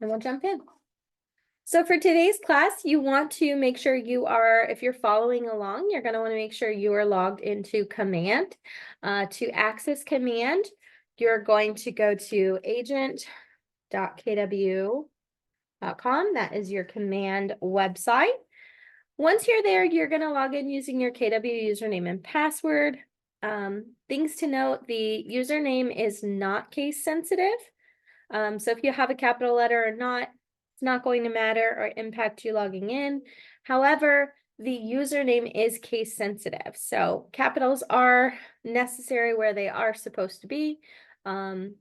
and we'll jump in. So for today's class, you want to make sure you are, if you're following along, you're going to want to make sure you are logged into Command. To access Command, you're going to go to agent.kw.com. That is your Command website. Once you're there, you're going to log in using your KW username and password. Things to note, the username is not case sensitive. So if you have a capital letter or not, it's not going to matter or impact you logging in. However, the username is case sensitive. So capitals are necessary where they are supposed to be. And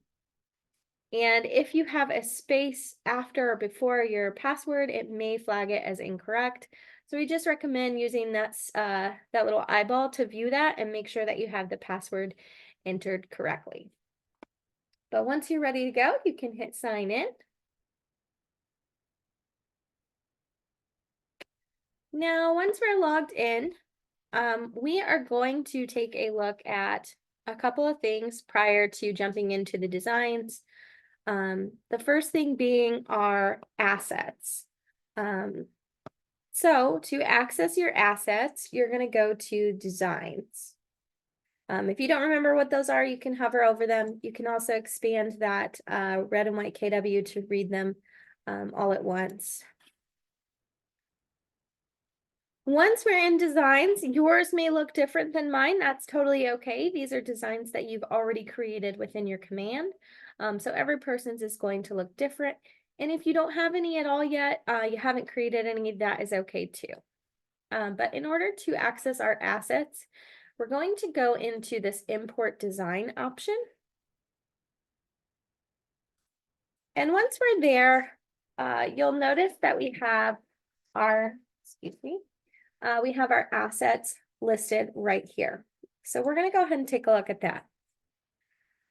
if you have a space after or before your password, it may flag it as incorrect. So we just recommend using that little eyeball to view that and make sure that you have the password entered correctly. But once you're ready to go, you can hit sign in. Now, once we're logged in, we are going to take a look at a couple of things prior to jumping into the designs. The first thing being our assets. So to access your assets, you're going to go to designs. If you don't remember what those are, you can hover over them. You can also expand that red and white KW to read them all at once. Once we're in designs, yours may look different than mine. That's totally okay. These are designs that you've already created within your command. So every person's is going to look different. And if you don't have any at all yet, you haven't created any, that is okay too. But in order to access our assets, we're going to go into this import design option. And once we're there, you'll notice that we have our, we have our assets listed right here. So we're going to go ahead and take a look at that.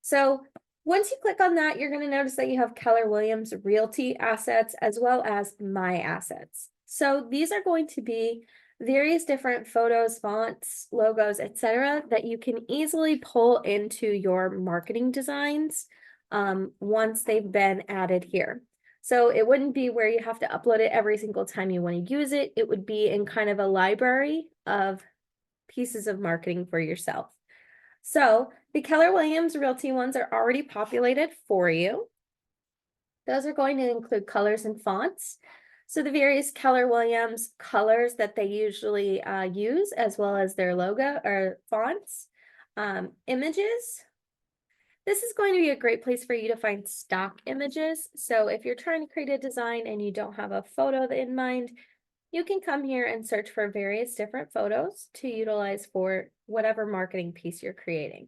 So once you click on that, you're going to notice that you have Keller Williams Realty assets as well as my assets. So these are going to be various different photos, fonts, logos, etc. that you can easily pull into your marketing designs once they've been added here. So it wouldn't be where you have to upload it every single time you want to use it. It would be in kind of a library of pieces of marketing for yourself. So the Keller Williams Realty ones are already populated for you. Those are going to include colors and fonts. So the various Keller Williams colors that they usually use, as well as their logo or fonts. Images. This is going to be a great place for you to find stock images. So if you're trying to create a design and you don't have a photo in mind, you can come here and search for various different photos to utilize for whatever marketing piece you're creating.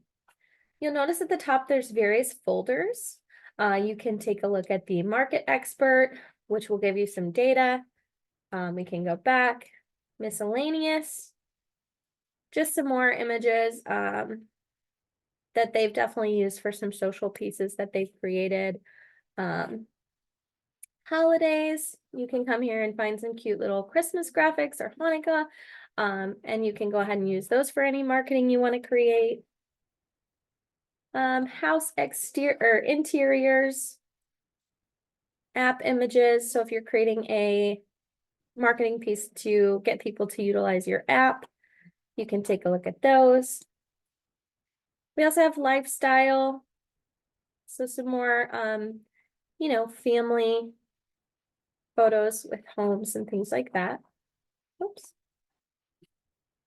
You'll notice at the top there's various folders. You can take a look at the market expert, which will give you some data. We can go back, miscellaneous, just some more images that they've definitely used for some social pieces that they've created. Holidays, you can come here and find some cute little Christmas graphics or Hanukkah, and you can go ahead and use those for any marketing you want to create. House exterior or interiors, app images. So if you're creating a marketing piece to get people to utilize your app, you can take a look at those. We also have lifestyle. So some more, family photos with homes and things like that. Oops.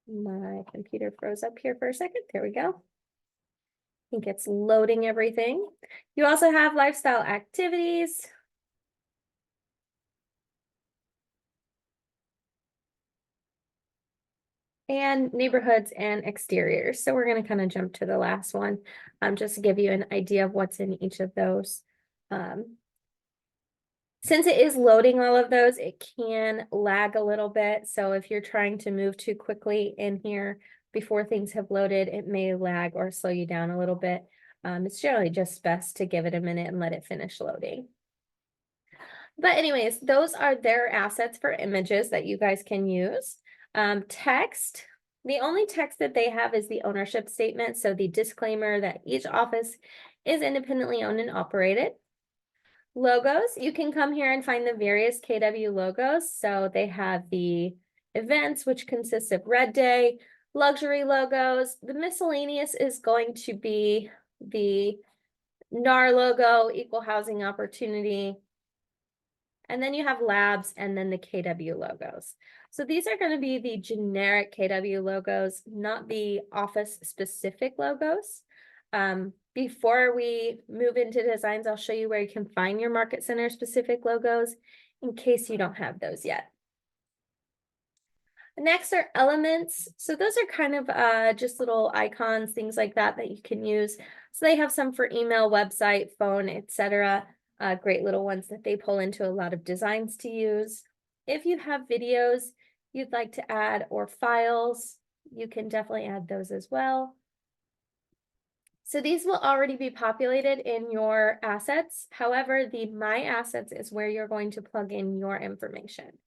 My computer froze up here for a second. There we go. I think it's loading everything. You also have lifestyle activities. And neighborhoods and exteriors. So we're going to kind of jump to the last one, just to give you an idea of what's in each of those. Since it is loading all of those, it can lag a little bit. So if you're trying to move too quickly in here before things have loaded, it may lag or slow you down a little bit. It's generally just best to give it a minute and let it finish loading. But anyways, those are their assets for images that you guys can use. Text, the only text that they have is the ownership statement. So the disclaimer that each office is independently owned and operated. Logos, you can come here and find the various KW logos. So they have the events, which consists of Red Day, luxury logos. The miscellaneous is going to be the NAR logo, equal housing opportunity. And then you have labs and then the KW logos. So these are going to be the generic KW logos, not the office specific logos. Before we move into designs, I'll show you where you can find your market center specific logos in case you don't have those yet. Next are elements. So those are kind of just little icons, things like that that you can use. So they have some for email, website, phone, etc. Great little ones that they pull into a lot of designs to use. If you have videos you'd like to add or files, you can definitely add those as well. So these will already be populated in your assets. However, the My Assets is where you're going to plug in your information.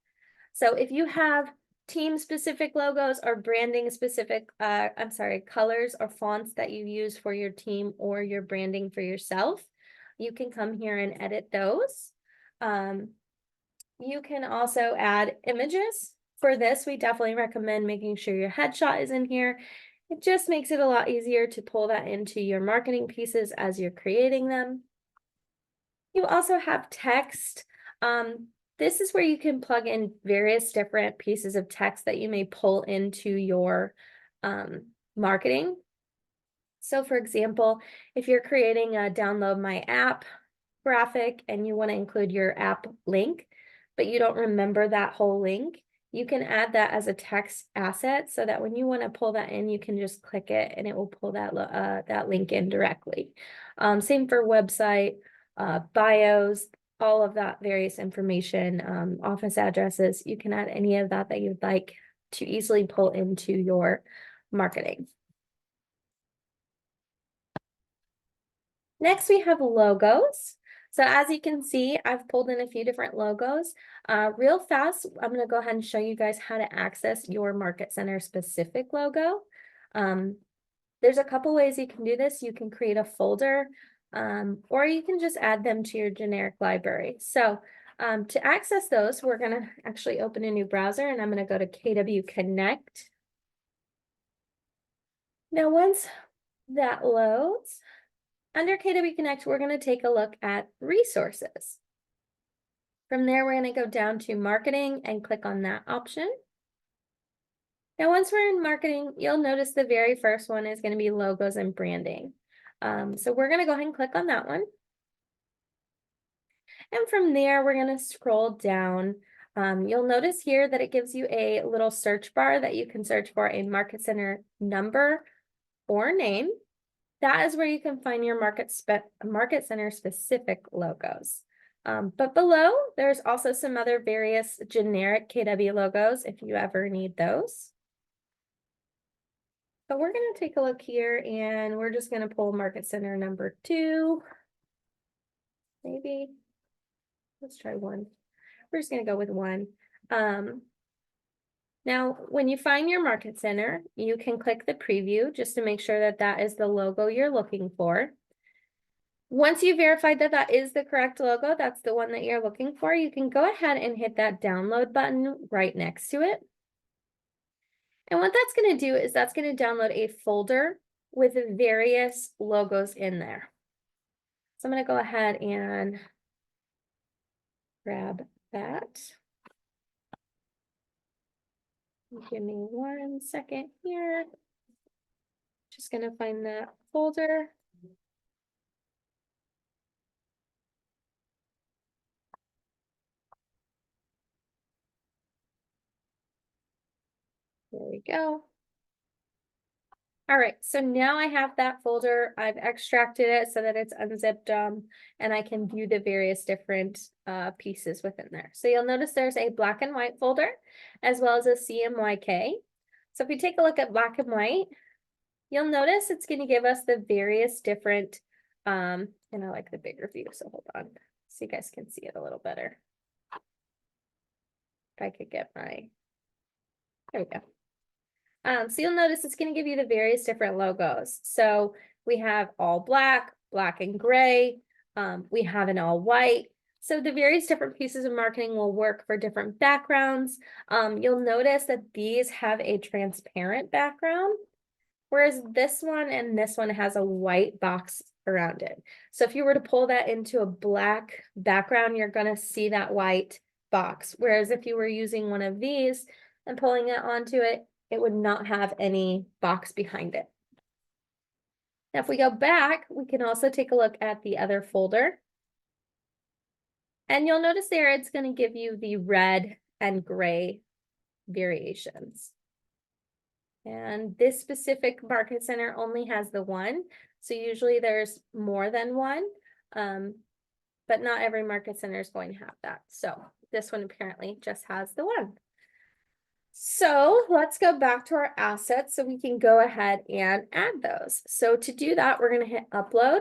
So if you have team specific logos or branding specific, colors or fonts that you use for your team or your branding for yourself, you can come here and edit those. You can also add images. For this, we definitely recommend making sure your headshot is in here. It just makes it a lot easier to pull that into your marketing pieces as you're creating them. You also have text. This is where you can plug in various different pieces of text that you may pull into your marketing. So for example, if you're creating a download my app graphic and you want to include your app link, but you don't remember that whole link, you can add that as a text asset so that when you want to pull that in, you can just click it and it will pull that link in directly. Same for website, bios, all of that various information, office addresses. You can add any of that you'd like to easily pull into your marketing. Next, we have logos. So as you can see, I've pulled in a few different logos. Real fast, I'm going to go ahead and show you guys how to access your market center specific logo. There's a couple ways you can do this. You can create a folder, or you can just add them to your generic library. So to access those, we're going to actually open a new browser and I'm going to go to KW Connect. Now, once that loads, under KW Connect, we're going to take a look at resources. From there, we're going to go down to marketing and click on that option. Now, once we're in marketing, you'll notice the very first one is going to be logos and branding. So we're going to go ahead and click on that one. And from there, we're going to scroll down. You'll notice here that it gives you a little search bar that you can search for a market center number or name. That is where you can find your market center specific logos. But below, there's also some other various generic KW logos if you ever need those. But we're going to take a look here and we're just going to pull market center number 2. Maybe. Let's try 1. We're just going to go with 1. Now, when you find your market center, you can click the preview just to make sure that that is the logo you're looking for. Once you verified that that is the correct logo, that's the one that you're looking for, you can go ahead and hit that download button right next to it. And what that's going to do is that's going to download a folder with various logos in there. So I'm going to go ahead and grab that. Give me 1 second here. Just going to find that folder. There we go. All right, so now I have that folder. I've extracted it so that it's unzipped and I can view the various different pieces within there. So you'll notice there's a black and white folder as well as a CMYK. So if we take a look at black and white, you'll notice it's going to give us the various different, and I like the bigger view, so hold on, so you guys can see it a little better. If I could get my, there we go. So you'll notice it's going to give you the various different logos. So we have all black, black and gray. We have an all white, So the various different pieces of marketing will work for different backgrounds. You'll notice that these have a transparent background, whereas this one and this one has a white box around it. So if you were to pull that into a black background, you're going to see that white box. Whereas if you were using one of these and pulling it onto it, it would not have any box behind it. Now, if we go back, we can also take a look at the other folder. And you'll notice there it's going to give you the red and gray variations. And this specific market center only has the one. So usually there's more than one, but not every market center is going to have that. So this one apparently just has the one. So let's go back to our assets so we can go ahead and add those. So to do that, we're going to hit upload,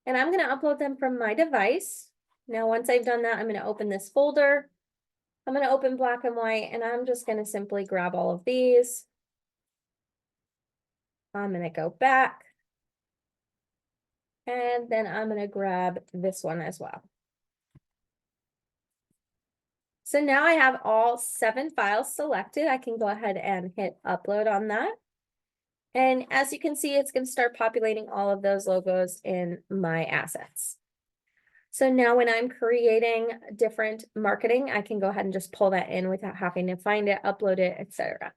and I'm going to upload them from my device. Now, once I've done that, I'm going to open this folder. I'm going to open black and white, and I'm just going to simply grab all of these. I'm going to go back, and then I'm going to grab this one as well. So now I have all 7 files selected. I can go ahead and hit upload on that. And as you can see, it's going to start populating all of those logos in my assets. So now when I'm creating different marketing, I can go ahead and just pull that in without having to find it, upload it, etc.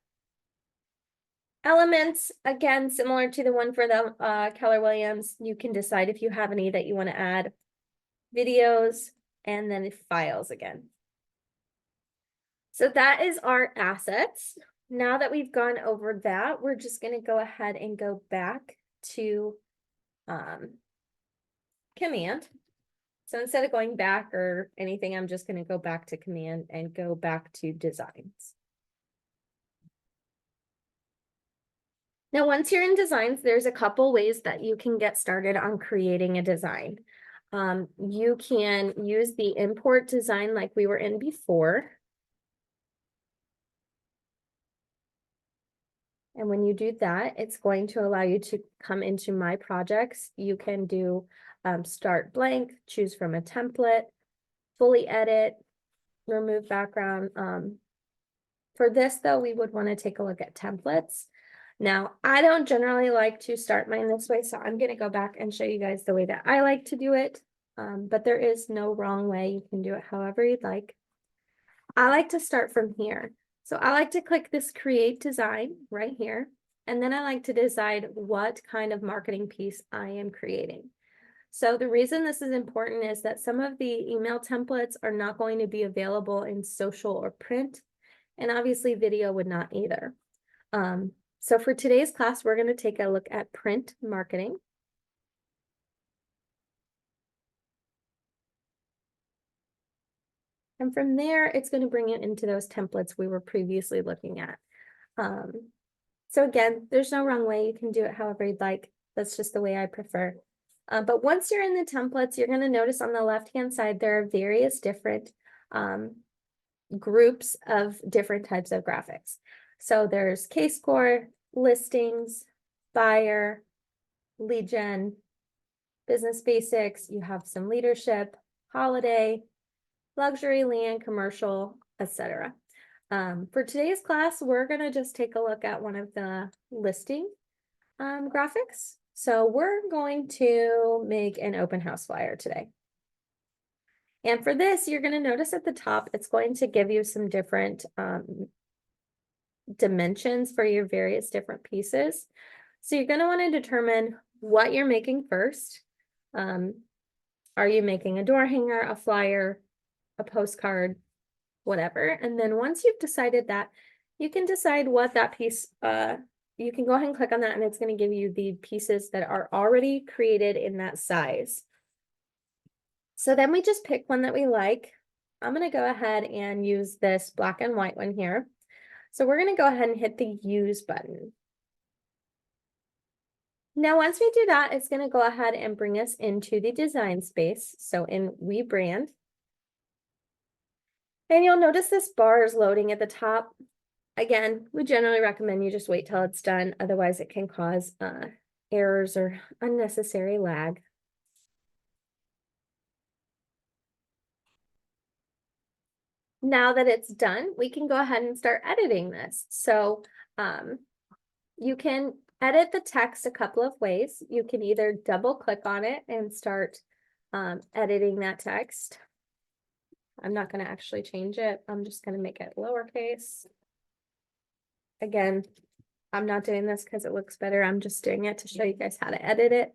Elements, again, similar to the one for the Keller Williams, you can decide if you have any that you want to add. Videos, and then files again. So that is our assets. Now that we've gone over that, we're just going to go ahead and go back to command. So instead of going back or anything, I'm just going to go back to command and go back to designs. Now, once you're in designs, there's a couple ways that you can get started on creating a design. You can use the import design like we were in before. And when you do that, it's going to allow you to come into My Projects. You can do start blank, choose from a template, fully edit, remove background. For this, though, we would want to take a look at templates. Now, I don't generally like to start mine this way, so I'm going to go back and show you guys the way that I like to do it. But there is no wrong way. You can do it however you'd like. I like to start from here. So I like to click this create design right here, and then I like to decide what kind of marketing piece I am creating. So the reason this is important is that some of the email templates are not going to be available in social or print, and obviously video would not either. So for today's class, we're going to take a look at print marketing. And from there, it's going to bring you into those templates we were previously looking at. So again, there's no wrong way. You can do it however you'd like. That's just the way I prefer. But once you're in the templates, you're going to notice on the left-hand side, there are various different groups of different types of graphics. So there's case score, listings, buyer, lead gen, business basics. You have some leadership, holiday, luxury, land, commercial, etc. For today's class, we're going to just take a look at one of the listing graphics. So we're going to make an open house flyer today. And for this, you're going to notice at the top, it's going to give you some different dimensions for your various different pieces. So you're going to want to determine what you're making first. Are you making a door hanger, a flyer, a postcard, whatever? And then once you've decided that, you can decide what that piece, you can go ahead and click on that, and it's going to give you the pieces that are already created in that size. So then we just pick one that we like. I'm going to go ahead and use this black and white one here. So we're going to go ahead and hit the use button. Now, once we do that, it's going to go ahead and bring us into the design space. So in We Brand. And you'll notice this bar is loading at the top. Again, we generally recommend you just wait till it's done. Otherwise, it can cause errors or unnecessary lag. Now that it's done, we can go ahead and start editing this. So you can edit the text a couple of ways. You can either double click on it and start editing that text. I'm not going to actually change it. I'm just going to make it lowercase. Again, I'm not doing this because it looks better. I'm just doing it to show you guys how to edit it.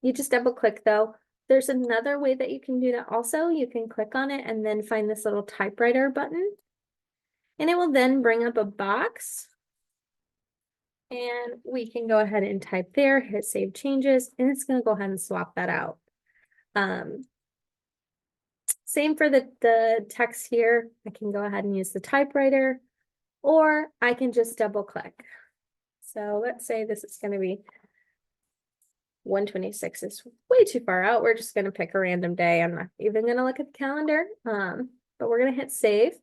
You just double click though. There's another way that you can do that also. You can click on it and then find this little typewriter button. And it will then bring up a box. And we can go ahead and type there, hit save changes, and it's going to go ahead and swap that out. Same for the text here. I can go ahead and use the typewriter, or I can just double click. So let's say this is going to be 126 is way too far out. We're just going to pick a random day. I'm not even going to look at the calendar, but we're going to hit save.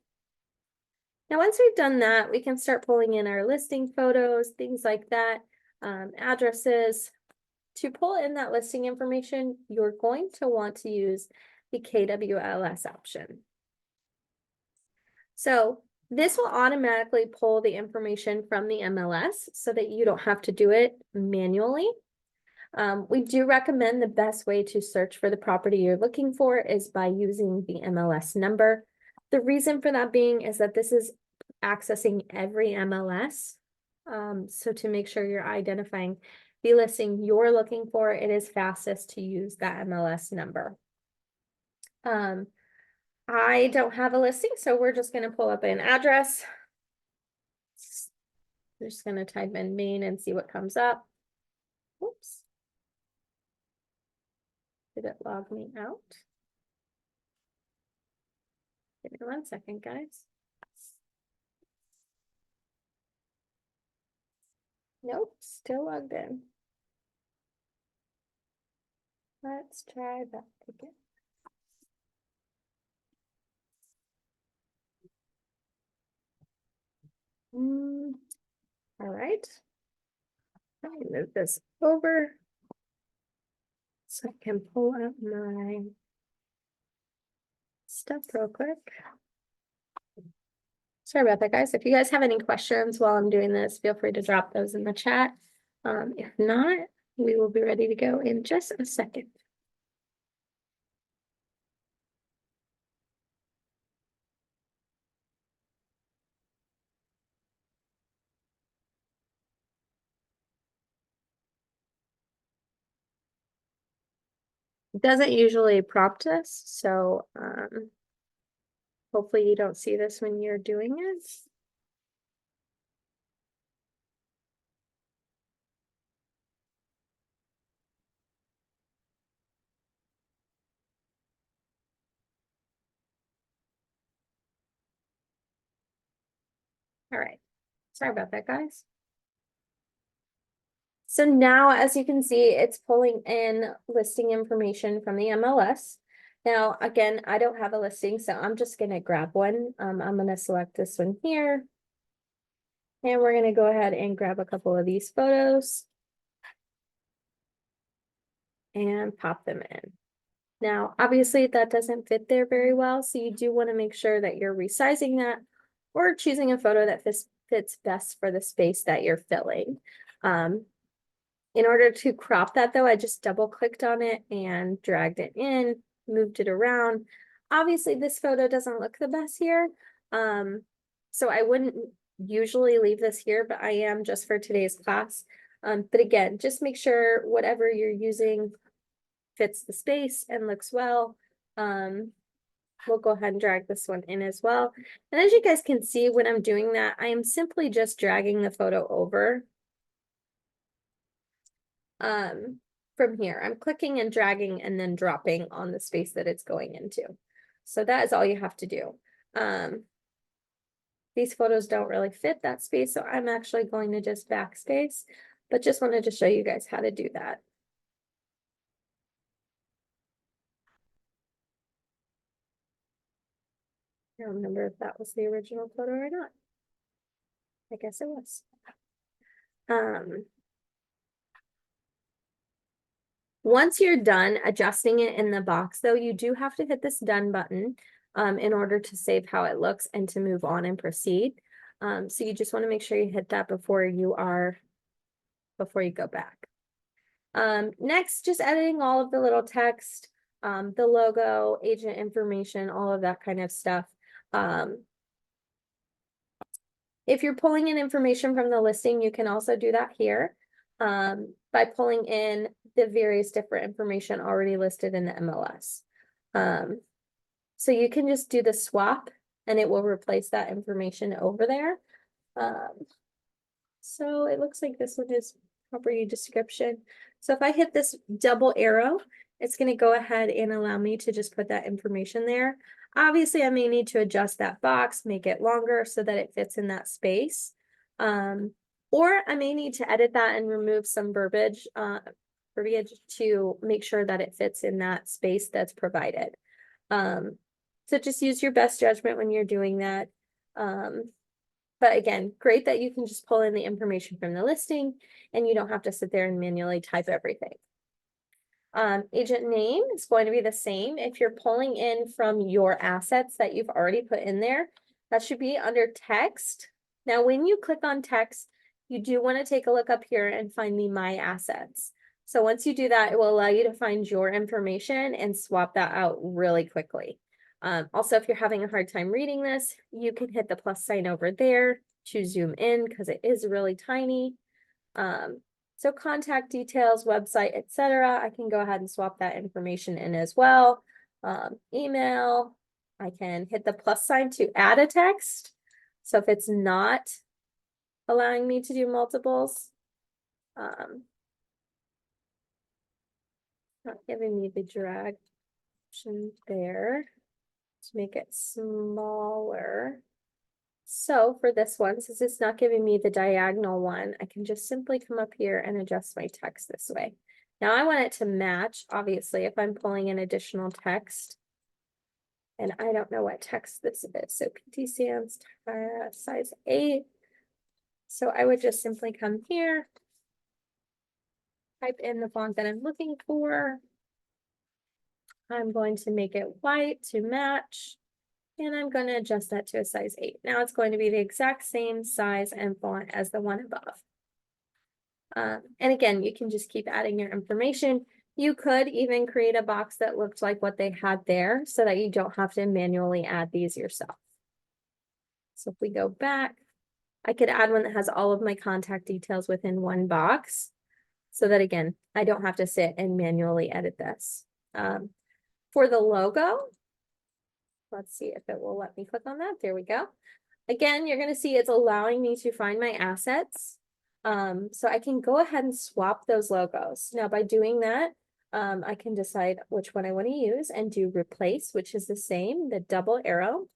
Now, once we've done that, we can start pulling in our listing photos, things like that, addresses. To pull in that listing information, you're going to want to use the KWLS option. So this will automatically pull the information from the MLS so that you don't have to do it manually. We do recommend the best way to search for the property you're looking for is by using the MLS number. The reason for that being is that this is accessing every MLS. So to make sure you're identifying the listing you're looking for, it is fastest to use that MLS number. I don't have a listing, so we're just going to pull up an address. I'm just going to type in Maine and see what comes up. Oops. Did it log me out? Give me 1 second, guys. Nope, still logged in. Let's try that again. All right. Let me move this over so I can pull up my stuff real quick. Sorry about that, guys. If you guys have any questions while I'm doing this, feel free to drop those in the chat. If not, we will be ready to go in just a second. It doesn't usually prompt us, so hopefully you don't see this when you're doing it. All right. Sorry about that, guys. So now, as you can see, it's pulling in listing information from the MLS. Now, again, I don't have a listing, so I'm just going to grab one. I'm going to select this one here. And we're going to go ahead and grab a couple of these photos and pop them in. Now, obviously, that doesn't fit there very well, so you do want to make sure that you're resizing that or choosing a photo that fits best for the space that you're filling. In order to crop that though, I just double clicked on it and dragged it in, moved it around. Obviously this photo doesn't look the best here. So I wouldn't usually leave this here, but I am just for today's class. But again, just make sure whatever you're using fits the space and looks well. We'll go ahead and drag this one in as well. And as you guys can see, when I'm doing that, I am simply just dragging the photo over. From here, I'm clicking and dragging and then dropping on the space that it's going into. So that is all you have to do. These photos don't really fit that space, so I'm actually going to just backspace, but just wanted to show you guys how to do that. I don't remember if that was the original photo or not. I guess it was. Once you're done adjusting it in the box, though, you do have to hit this done button. in order to save how it looks and to move on and proceed. So you just want to make sure you hit that before you go back. Next, just editing all of the little text, the logo, agent information, all of that kind of stuff. If you're pulling in information from the listing, you can also do that here by pulling in the various different information already listed in the MLS. So you can just do the swap and it will replace that information over there. So it looks like this one is property description. So if I hit this double arrow, it's going to go ahead and allow me to just put that information there. Obviously, I may need to adjust that box, make it longer so that it fits in that space. Or I may need to edit that and remove some verbiage to make sure that it fits in that space that's provided. So just use your best judgment when you're doing that. But again, great that you can just pull in the information from the listing and you don't have to sit there and manually type everything. Agent name is going to be the same. If you're pulling in from your assets that you've already put in there, that should be under text. Now, when you click on text, you do want to take a look up here and find the My Assets. So once you do that, it will allow you to find your information and swap that out really quickly. Also, if you're having a hard time reading this, you can hit the plus sign over there to zoom in because it is really tiny. So contact details, website, etc. I can go ahead and swap that information in as well. Email, I can hit the plus sign to add a text. So if it's not allowing me to do multiples, not giving me the drag option there to make it smaller. So for this one, since it's not giving me the diagonal one, I can just simply come up here and adjust my text this way. Now I want it to match, obviously, if I'm pulling in additional text. And I don't know what text this is. So PT stands size 8. So I would just simply come here, type in the font that I'm looking for. I'm going to make it white to match. And I'm going to adjust that to a size 8. Now it's going to be the exact same size and font as the one above. And again, you can just keep adding your information. You could even create a box that looked like what they had there so that you don't have to manually add these yourself. So if we go back, I could add one that has all of my contact details within one box so that, again, I don't have to sit and manually edit this. For the logo, let's see if it will let me click on that. There we go. Again, you're going to see it's allowing me to find my assets. So I can go ahead and swap those logos. Now, by doing that, I can decide which one I want to use and do replace, which is the same, the double arrow.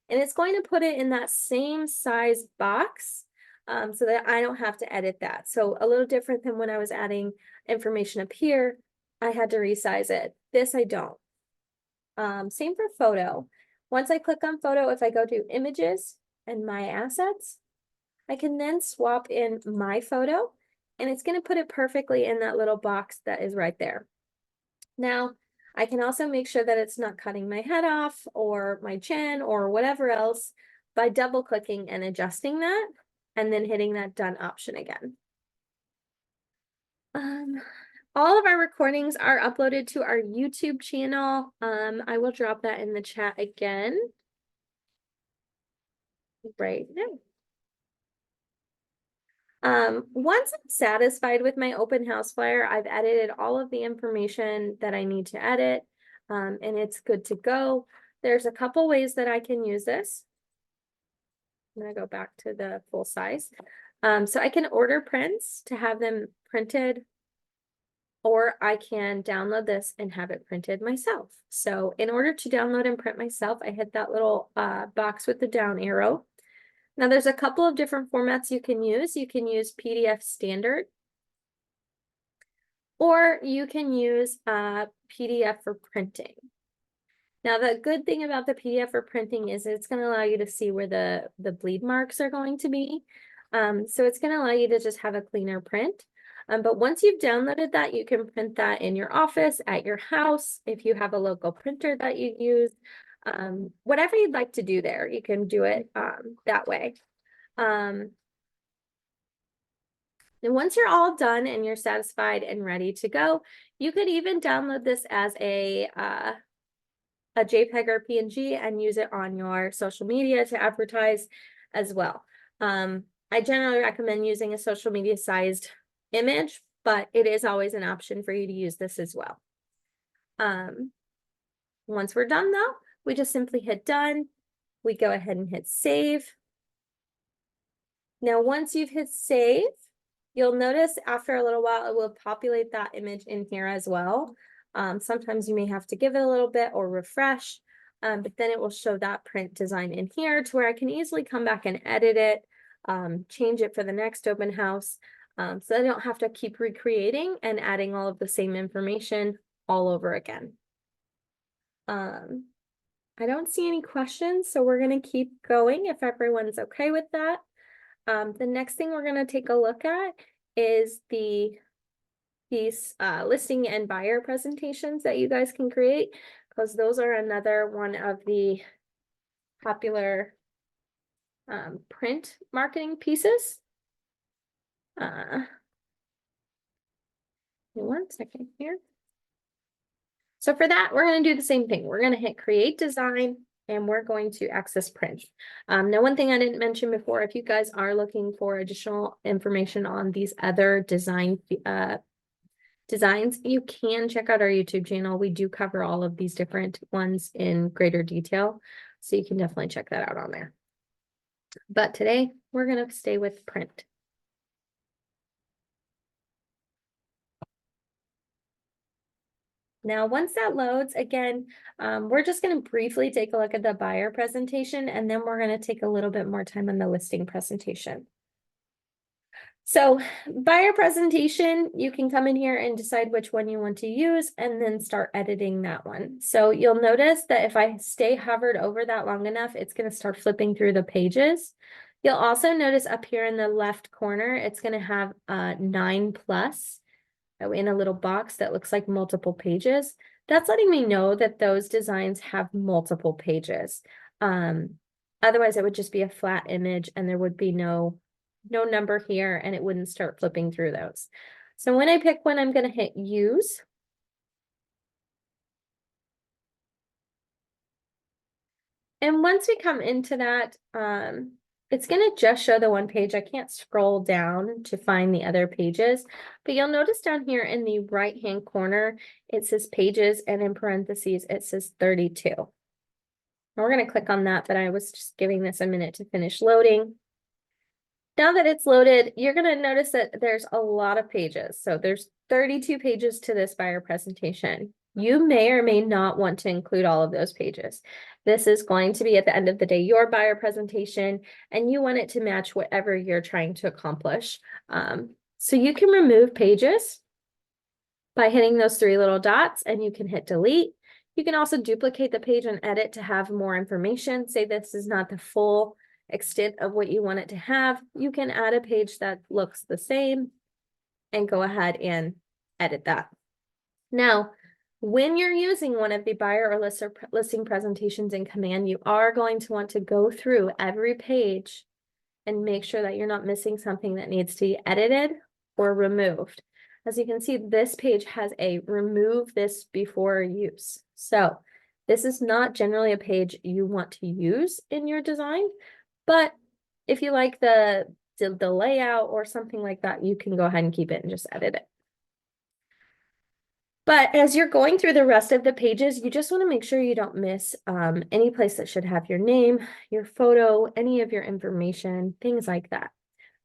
And it's going to put it in that same size box so that I don't have to edit that. So a little different than when I was adding information up here, I had to resize it. This I don't. Same for photo. Once I click on photo, if I go to images and my assets, I can then swap in my photo and it's going to put it perfectly in that little box that is right there. Now, I can also make sure that it's not cutting my head off or my chin or whatever else by double clicking and adjusting that and then hitting that done option again. All of our recordings are uploaded to our YouTube channel. I will drop that in the chat again right now. Once I'm satisfied with my open house flyer, I've edited all of the information that I need to edit, and it's good to go. There's a couple ways that I can use this. I'm gonna go back to the full size. So I can order prints to have them printed, or I can download this and have it printed myself. So in order to download and print myself, I hit that little box with the down arrow. Now there's a couple of different formats you can use. You can use PDF standard, or you can use PDF for printing. Now the good thing about the PDF for printing is it's going to allow you to see where the bleed marks are going to be. So it's going to allow you to just have a cleaner print. But once you've downloaded that, you can print that in your office, at your house, if you have a local printer that you use. Whatever you'd like to do there, you can do it that way. And once you're all done and you're satisfied and ready to go, you could even download this as a JPEG or PNG and use it on your social media to advertise as well. I generally recommend using a social media sized image, but it is always an option for you to use this as well. Once we're done though, we just simply hit done. We go ahead and hit save. Now, once you've hit save, you'll notice after a little while, it will populate that image in here as well. Sometimes you may have to give it a little bit or refresh, but then it will show that print design in here to where I can easily come back and edit it, change it for the next open house. So I don't have to keep recreating and adding all of the same information all over again. I don't see any questions, so we're going to keep going if everyone's okay with that. The next thing we're going to take a look at is these listing and buyer presentations that you guys can create, because those are another one of the popular print marketing pieces. One second here. So for that, we're going to do the same thing. We're going to hit create design and we're going to access print. Now, one thing I didn't mention before, if you guys are looking for additional information on these other designs, you can check out our YouTube channel. We do cover all of these different ones in greater detail. So you can definitely check that out on there. But today we're going to stay with print. Now, once that loads, again, we're just going to briefly take a look at the buyer presentation, and then we're going to take a little bit more time on the listing presentation. So buyer presentation, you can come in here and decide which one you want to use and then start editing that one. So you'll notice that if I stay hovered over that long enough, it's going to start flipping through the pages. You'll also notice up here in the left corner, it's going to have 9+ in a little box that looks like multiple pages. That's letting me know that those designs have multiple pages. Otherwise, it would just be a flat image and there would be no number here and it wouldn't start flipping through those. So when I pick one, I'm going to hit use. And once we come into that, it's going to just show the one page. I can't scroll down to find the other pages, but you'll notice down here in the right-hand corner, it says pages and in parentheses, it says 32. Now we're going to click on that, but I was just giving this a minute to finish loading. Now that it's loaded, you're going to notice that there's a lot of pages. So there's 32 pages to this buyer presentation. You may or may not want to include all of those pages. This is going to be at the end of the day, your buyer presentation, and you want it to match whatever you're trying to accomplish. So you can remove pages by hitting those 3 little dots and you can hit delete. You can also duplicate the page and edit to have more information. Say this is not the full extent of what you want it to have. You can add a page that looks the same and go ahead and edit that. Now, when you're using one of the buyer or listing presentations in Command, you are going to want to go through every page and make sure that you're not missing something that needs to be edited or removed. As you can see, this page has a remove this before use. So this is not generally a page you want to use in your design, but if you like the layout or something like that, you can go ahead and keep it and just edit it. But as you're going through the rest of the pages, you just want to make sure you don't miss any place that should have your name, your photo, any of your information, things like that.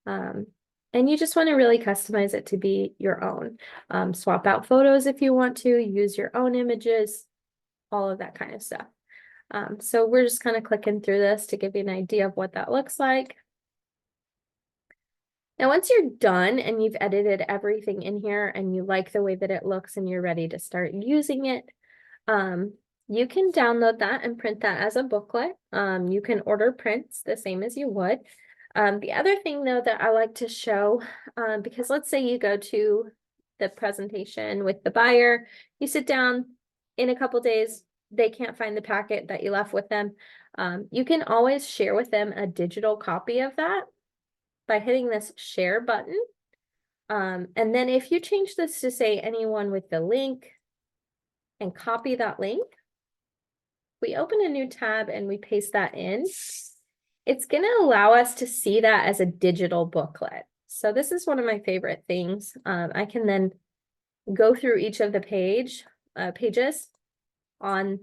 And you just want to really customize it to be your own. Swap out photos if you want to, use your own images, all of that kind of stuff. So we're just kind of clicking through this to give you an idea of what that looks like. Now, once you're done and you've edited everything in here and you like the way that it looks and you're ready to start using it, you can download that and print that as a booklet. You can order prints the same as you would. The other thing though that I like to show, because let's say you go to the presentation with the buyer, you sit down in a couple days, they can't find the packet that you left with them, you can always share with them a digital copy of that by hitting this share button. And then if you change this to say anyone with the link and copy that link, we open a new tab and we paste that in, it's going to allow us to see that as a digital booklet. So this is one of my favorite things. I can then go through each of the pages on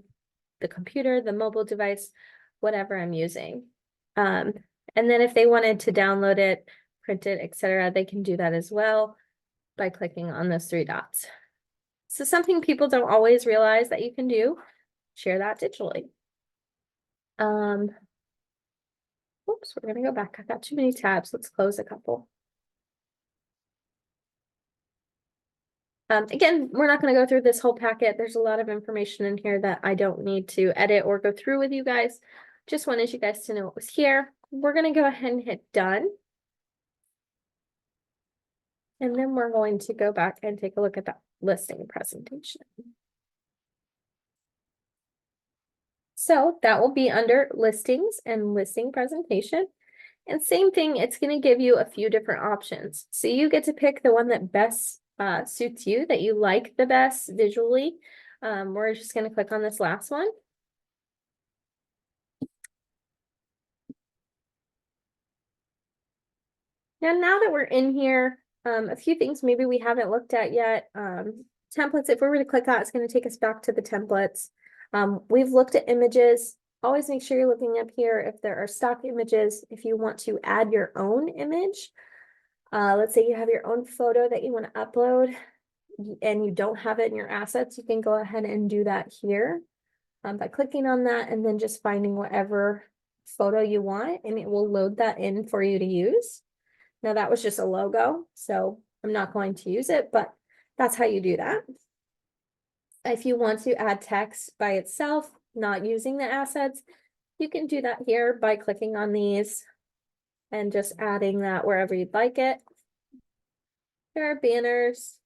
the computer, the mobile device, whatever I'm using. And then if they wanted to download it, print it, etc., they can do that as well by clicking on those three dots. So something people don't always realize that you can do, share that digitally. Oops, we're gonna go back. I've got too many tabs. Let's close a couple. Again, we're not going to go through this whole packet. There's a lot of information in here that I don't need to edit or go through with you guys. Just wanted you guys to know what was here. We're going to go ahead and hit done. And then we're going to go back and take a look at that listing presentation. So that will be under listings and listing presentation. And same thing, it's going to give you a few different options. So you get to pick the one that best suits you, that you like the best visually. We're just going to click on this last one. Now that we're in here, a few things maybe we haven't looked at yet. Templates, if we were to click that, it's going to take us back to the templates. We've looked at images. Always make sure you're looking up here if there are stock images. If you want to add your own image, let's say you have your own photo that you want to upload and you don't have it in your assets, you can go ahead and do that here by clicking on that and then just finding whatever photo you want, and it will load that in for you to use. Now that was just a logo, so I'm not going to use it, but that's how you do that. If you want to add text by itself, not using the assets, you can do that here by clicking on these and just adding that wherever you'd like it. There are banners.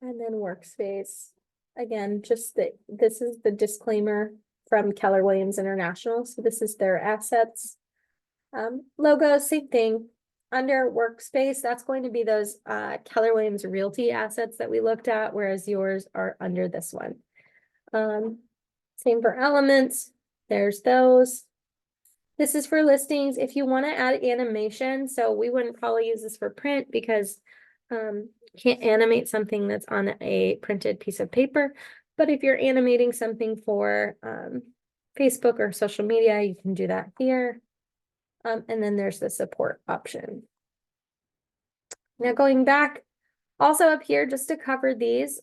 And then workspace. Again, just this is the disclaimer from Keller Williams International. So this is their assets. Logos, same thing. Under workspace, that's going to be those Keller Williams Realty assets that we looked at, whereas yours are under this one. Same for elements. There's those. This is for listings. If you want to add animation, so we wouldn't probably use this for print because you can't animate something that's on a printed piece of paper. But if you're animating something for Facebook or social media, you can do that here. And then there's the support option. Now going back, also up here, just to cover these,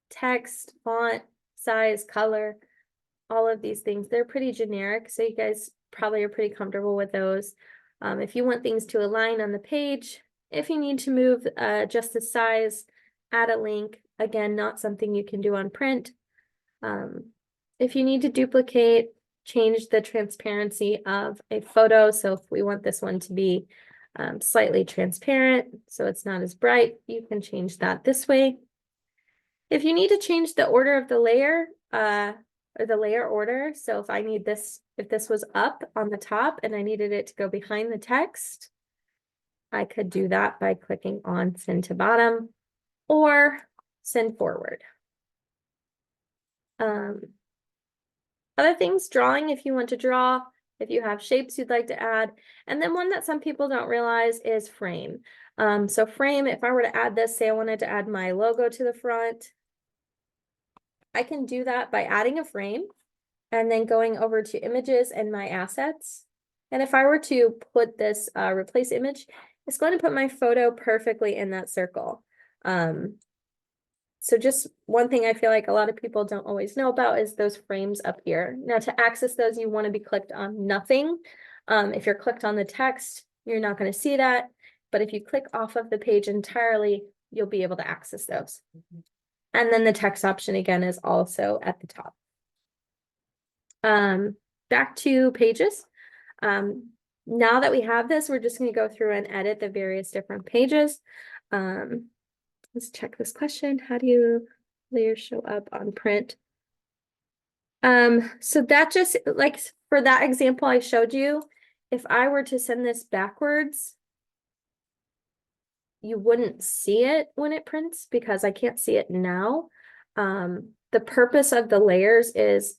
text, font, size, color, all of these things, they're pretty generic. So you guys probably are pretty comfortable with those. If you want things to align on the page, if you need to move just the size, add a link, again, not something you can do on print. If you need to duplicate, change the transparency of a photo. So if we want this one to be slightly transparent, so it's not as bright, you can change that this way. If you need to change the order of the layer, or the layer order, so if I need this, if this was up on the top and I needed it to go behind the text, I could do that by clicking on send to bottom or send forward. Other things, drawing, if you want to draw, if you have shapes you'd like to add. And then one that some people don't realize is frame. So frame, if I were to add this, say I wanted to add my logo to the front, I can do that by adding a frame and then going over to images and my assets. And if I were to put this replace image, it's going to put my photo perfectly in that circle. So just one thing I feel like a lot of people don't always know about is those frames up here. Now to access those, you want to be clicked on nothing. If you're clicked on the text, you're not going to see that. But if you click off of the page entirely, you'll be able to access those. And then the text option again is also at the top. Back to pages. Now that we have this, we're just going to go through and edit the various different pages. Let's check this question. How do you layers show up on print. So that just like for that example I showed you, if I were to send this backwards, you wouldn't see it when it prints because I can't see it now. The purpose of the layers is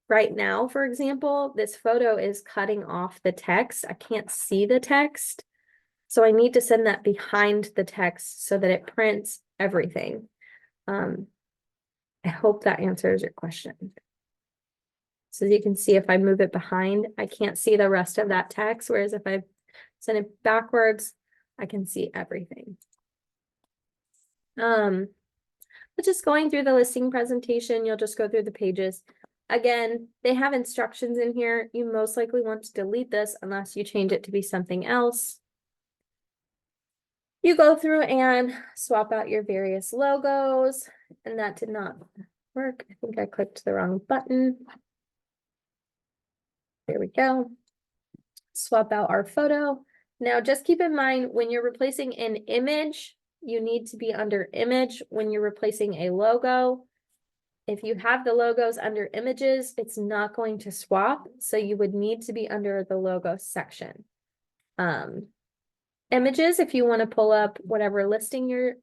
right now, for example, this photo is cutting off the text. I can't see the text. So I need to send that behind the text so that it prints everything. I hope that answers your question. So you can see if I move it behind, I can't see the rest of that text. Whereas if I send it backwards, I can see everything. But just going through the listing presentation, you'll just go through the pages. Again, they have instructions in here. You most likely want to delete this unless you change it to be something else. You go through and swap out your various logos, and that did not work. I think I clicked the wrong button. There we go. Swap out our photo. Now, just keep in mind when you're replacing an image, you need to be under image when you're replacing a logo. If you have the logos under images, it's not going to swap. So you would need to be under the logo section. Images, if you want to pull up whatever listing you're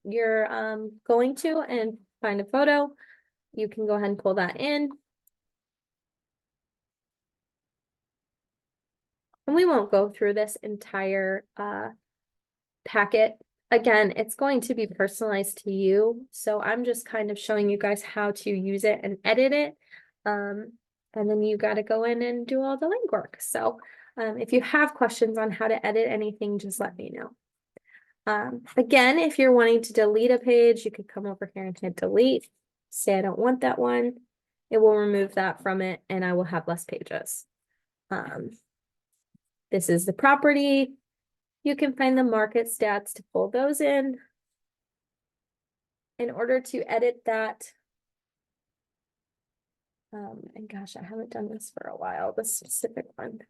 going to and find a photo, you can go ahead and pull that in. And we won't go through this entire packet. Again, it's going to be personalized to you. So I'm just kind of showing you guys how to use it and edit it. And then you got to go in and do all the legwork. So if you have questions on how to edit anything, just let me know. Again, if you're wanting to delete a page, you could come over here and hit delete. Say I don't want that one. It will remove that from it and I will have less pages. This is the property. You can find the market stats to pull those in. In order to edit that, and gosh, I haven't done this for a while, this specific one.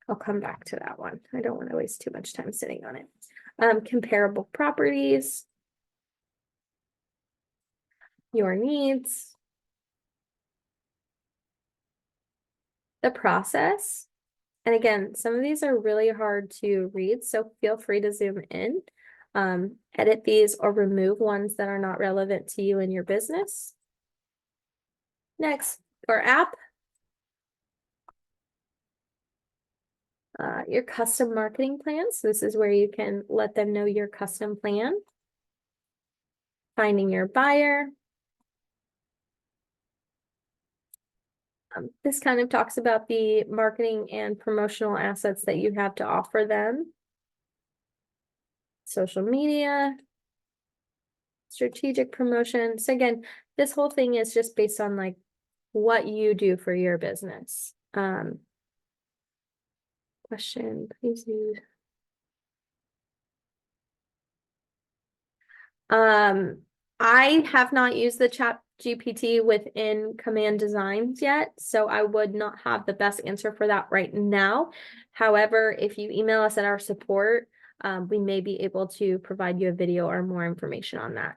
I'll come back to that one. I don't want to waste too much time sitting on it. Comparable properties, your needs, the process. And again, some of these are really hard to read, so feel free to zoom in, edit these or remove ones that are not relevant to you and your business. Next, or app. Your custom marketing plans. This is where you can let them know your custom plan. Finding your buyer. This kind of talks about the marketing and promotional assets that you have to offer them. Social media. Strategic promotion. So again, this whole thing is just based on like what you do for your business. Question, please use. I have not used the chat GPT within Command Designs yet, so I would not have the best answer for that right now. However, if you email us at our support, we may be able to provide you a video or more information on that.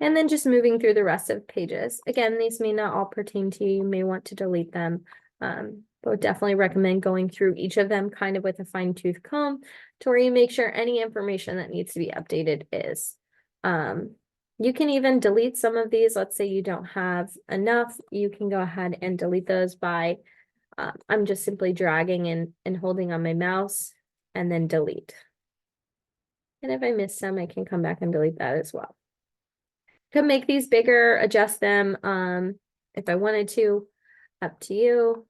And then just moving through the rest of pages. Again, these may not all pertain to you. You may want to delete them. But would definitely recommend going through each of them kind of with a fine-tooth comb to where you make sure any information that needs to be updated is. You can even delete some of these. Let's say you don't have enough. You can go ahead and delete those by, I'm just simply dragging and holding on my mouse and then delete. And if I miss some, I can come back and delete that as well. Could make these bigger, adjust them if I wanted to, up to you.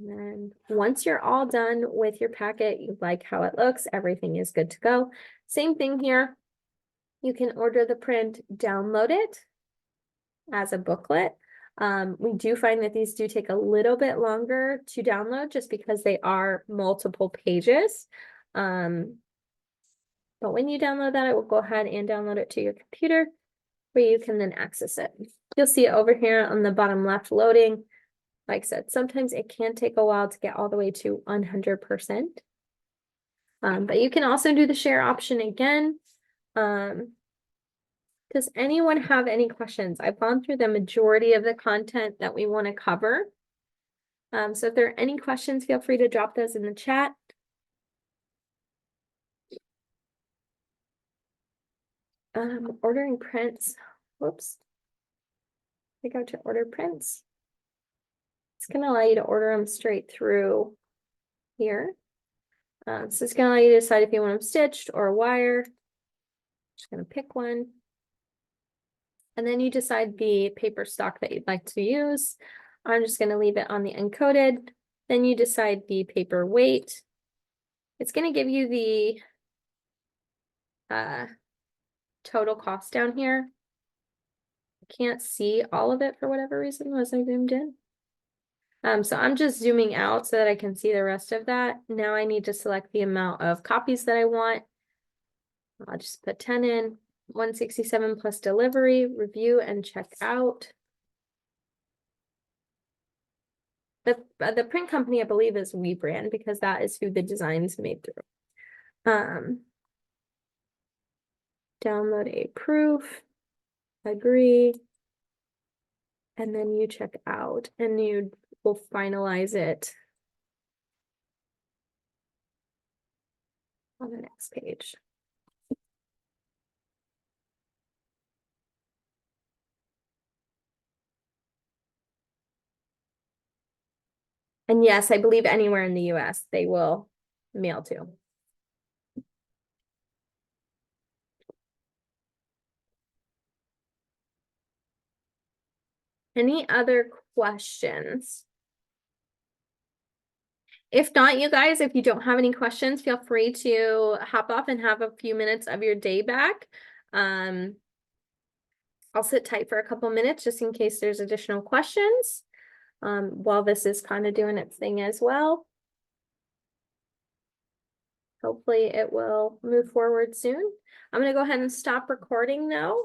And then once you're all done with your packet, you like how it looks, everything is good to go. Same thing here. You can order the print, download it as a booklet. We do find that these do take a little bit longer to download just because they are multiple pages. But when you download that, it will go ahead and download it to your computer where you can then access it. You'll see it over here on the bottom left loading. Like I said, sometimes it can take a while to get all the way to 100%. But you can also do the share option again. Does anyone have any questions? I've gone through the majority of the content that we want to cover. So if there are any questions, feel free to drop those in the chat. Ordering prints. Whoops. I go to order prints. It's going to allow you to order them straight through here. So it's going to allow you to decide if you want them stitched or wire. Just going to pick one. And then you decide the paper stock that you'd like to use. I'm just going to leave it on the uncoated. Then you decide the paper weight. It's going to give you the total cost down here. I can't see all of it for whatever reason was I zoomed in. So I'm just zooming out so that I can see the rest of that. Now I need to select the amount of copies that I want. I'll just put 10 in, 167 plus delivery, review and check out. The print company, I believe, is WeBrand because that is who the design's made through. Download a proof, agree, and then you check out and you will finalize it on the next page. And yes, I believe anywhere in the US they will mail to. Any other questions? If not, you guys, if you don't have any questions, feel free to hop off and have a few minutes of your day back. I'll sit tight for a couple minutes just in case there's additional questions. While this is kind of doing its thing as well. Hopefully it will move forward soon. I'm going to go ahead and stop recording now.